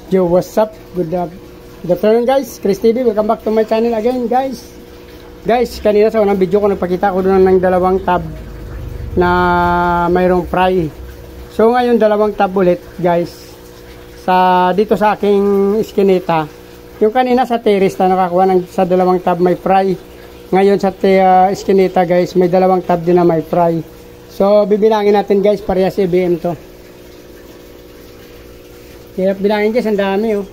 Yo, what's up? Good afternoon guys. Chris TV, welcome back to my channel again guys. Guys, kanina sa unang video ko nagpakita ko doon ng dalawang tab na mayroong fry. So ngayon dalawang tab ulit guys. Dito sa aking iskinita. Yung kanina sa terrace na nakakuha ng sa dalawang tab may fry. Ngayon sa iskinita guys, may dalawang tab din na may fry. So bibilangin natin guys, parehas EBM to. Hirap bilangin guys, ang dami oh.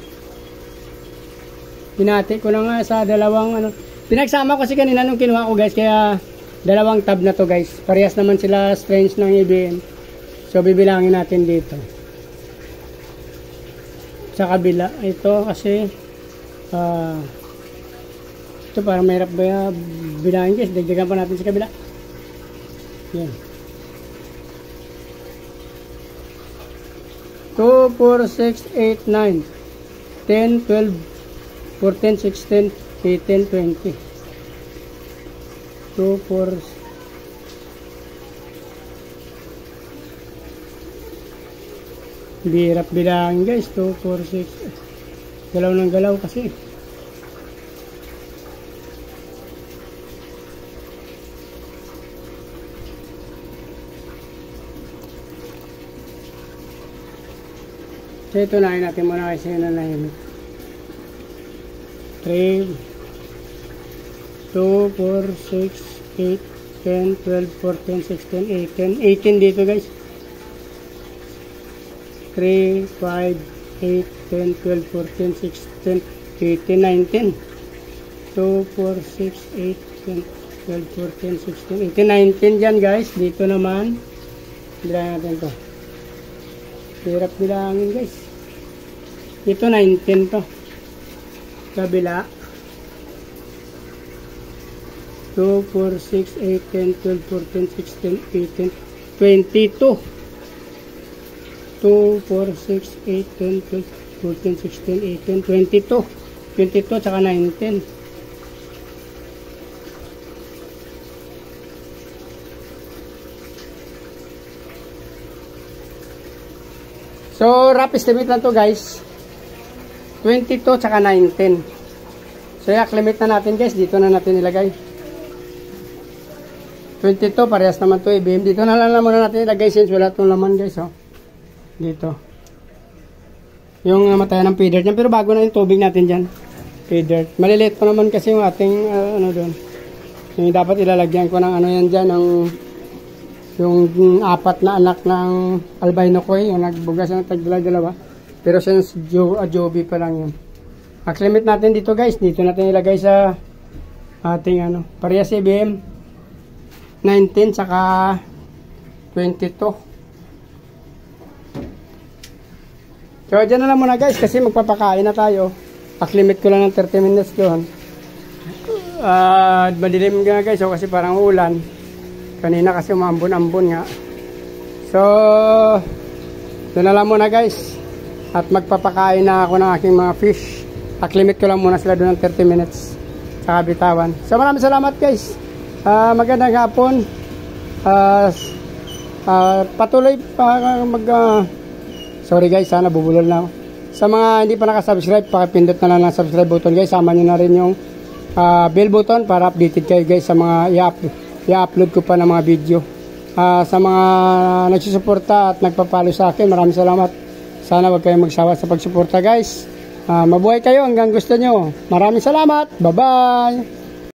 Binati ko na nga sa dalawang ano. Pinagsama ko kasi kanina nung kinuha ko guys, kaya dalawang tab na to guys. Parehas naman sila strange ng EBM. So bibilangin natin dito. Sa kabila, ito kasi ito parang mahirap ba bilangin guys. Dagdagan pa natin sa kabila. Yan. 2, 4, 6, 8, 9, 10, 12, 14, 16, 18, 20. 2, 4, birap bilangin guys. 2, 4, 6, galaw ng galaw kasi. So ito na natin muna kasi nanahimik. 3, 2, 4, 6, 8, 10, 12, 14, 16, 18. 18 dito guys. 3, 5, 8, 10, 12, 14, 16, 18, 19. 2, 4, 6, 8, 10, 12, 14, 16, 18, 19 dyan guys. Dito naman. Bilangin natin to. Hirap bilangin guys. Ito 19 to. Kabila. 2, 4, 6, 8, 10, 12, 14, 16, 18, 22. 2, 4, 6, 8, 10, 12, 14, 16, 18, 22. 22 tsaka 19. So, rough estimate lang to guys. 22 tsaka 19. So, i-acclimate na natin guys. Dito na natin ilagay. 22, parehas naman to EBM. Dito na lang muna natin ilagay since wala itong laman guys. Oh. Dito. Yung matayan ng feeder niyan. Pero bago na yung tubig natin dyan. Feeder. Maliliit pa naman kasi yung ating ano doon. Yung dapat ilalagyan ko ng ano yan dyan. Yung apat na anak ng albino koi. Yung nagbugas ng tagdala-dalawa. Pero sa Joby pa lang yun. Acclimate natin dito guys. Dito natin ilagay sa ating ano. Parehas EBM. 19 saka 22. So dyan na lang muna guys. Kasi magpapakain na tayo. Acclimate ko lang ng 30 minutes doon. Madilim nga guys. So, kasi parang ulan. Kanina kasi umambon-ambon nga. So doon na lang muna guys. At magpapakain na ako ng aking mga fish. Acclimate ko lang muna sila doon ng 30 minutes sa bitawan. So maraming salamat guys. Magandang hapon. Patuloy pa sorry guys, sana bubulol na ako. Sa mga hindi pa nakasubscribe, pakipindot na lang ng subscribe button guys. Sama nyo na rin yung bell button para updated kayo guys sa mga i-upload ko pa ng mga video. Sa mga nagsusuporta at nagpapalo sa akin, maraming salamat. Sana wag kayong magsawa sa pagsuporta guys. Mabuhay kayo hanggang gusto nyo. Maraming salamat. Bye bye.